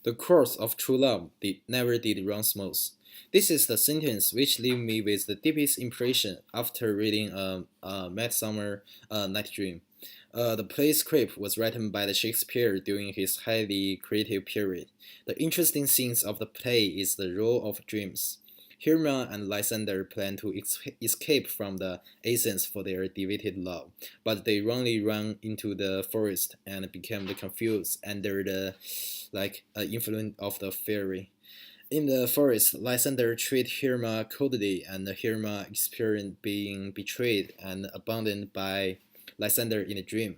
The course of true love never did run smooth. This is the sentence which leave me with the deepest impression after reading Midsummer Night Dream. The play script was written by the Shakespeare during his highly creative period. The interesting things of the play is the role of dreams. Hirma and Lysander plan to escape from the Athens for their devoted love, but they wrongly run into the forest and become confused under the influence of the fairy. In the forest, Lysander treats Hirma coldly, and Hirma experiences being betrayed and abandoned by Lysander in a dream.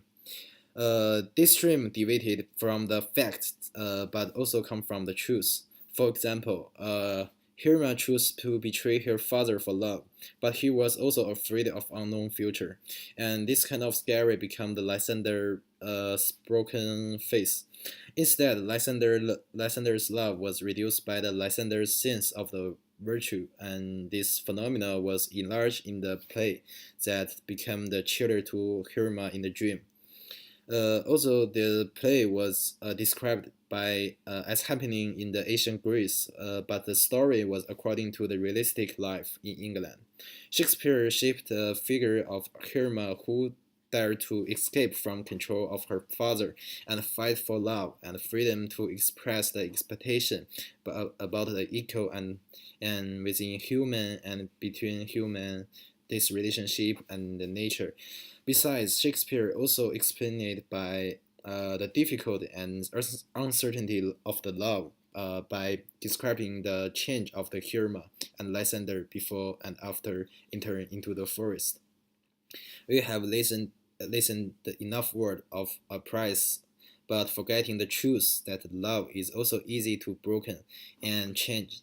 This dream deviated from the facts, but also come from the truth. For example, Hirma chose to betray her father for love, but he was also afraid of unknown future, and this kind of scary become the Lysander's broken face. Instead, Lysander's love was reduced by the Lysander's sense of the virtue, and this phenomena was enlarged in the play that became the cheerleader to Hirma in the dream. Also, the play was described as happening in the ancient Greece, but the story was according to the realistic life in England. Shakespeare shaped the figure of Hirma who dared to escape from control of her father and fight for love and freedom to express the expectation about the equal and within human and between human this relationship and the nature. Besides, Shakespeare also explained it by the difficulty and uncertainty of the love by describing the change of the Hirma and Lysander before and after entering into the forest. We have listened enough word of a price, but forgetting the truth that love is also easy to broken and change.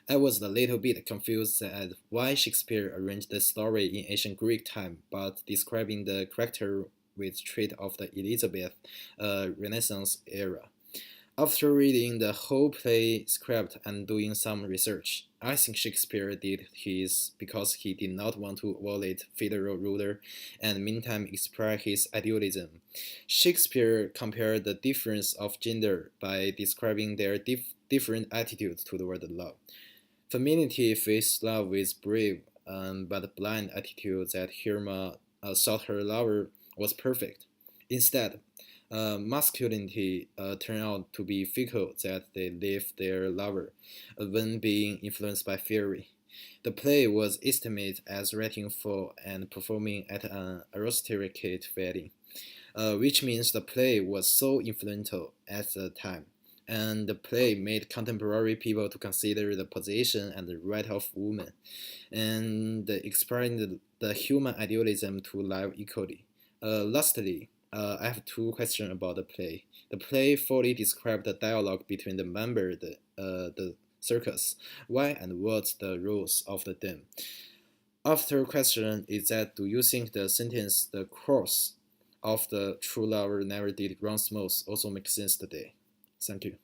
I was a little bit confused at why Shakespeare arranged the story in ancient Greek time, but describing the character with trait of the Elizabeth Renaissance era. After reading the whole play script and doing some research, I think Shakespeare did his because he did not want to violate federal ruler and meantime express his idealism. Shakespeare compared the difference of gender by describing their different attitudes toward love. Femininity faced love with brave but blind attitude that Hirma thought her lover was perfect. Instead, masculinity turned out to be fickle that they leave their lover when being influenced by fury. The play was estimated as rating for and performing at an aristocratic wedding, which means the play was so influential at the time. And the play made contemporary people to consider the position and the right of women, and exploring the human idealism to live equally. Lastly, I have two questions about the play. The play fully described the dialogue between the member the circus. Why and what's the rules of the game? After question is that do you think the sentence the course of the true lover never did run smooth also makes sense today? Thank you.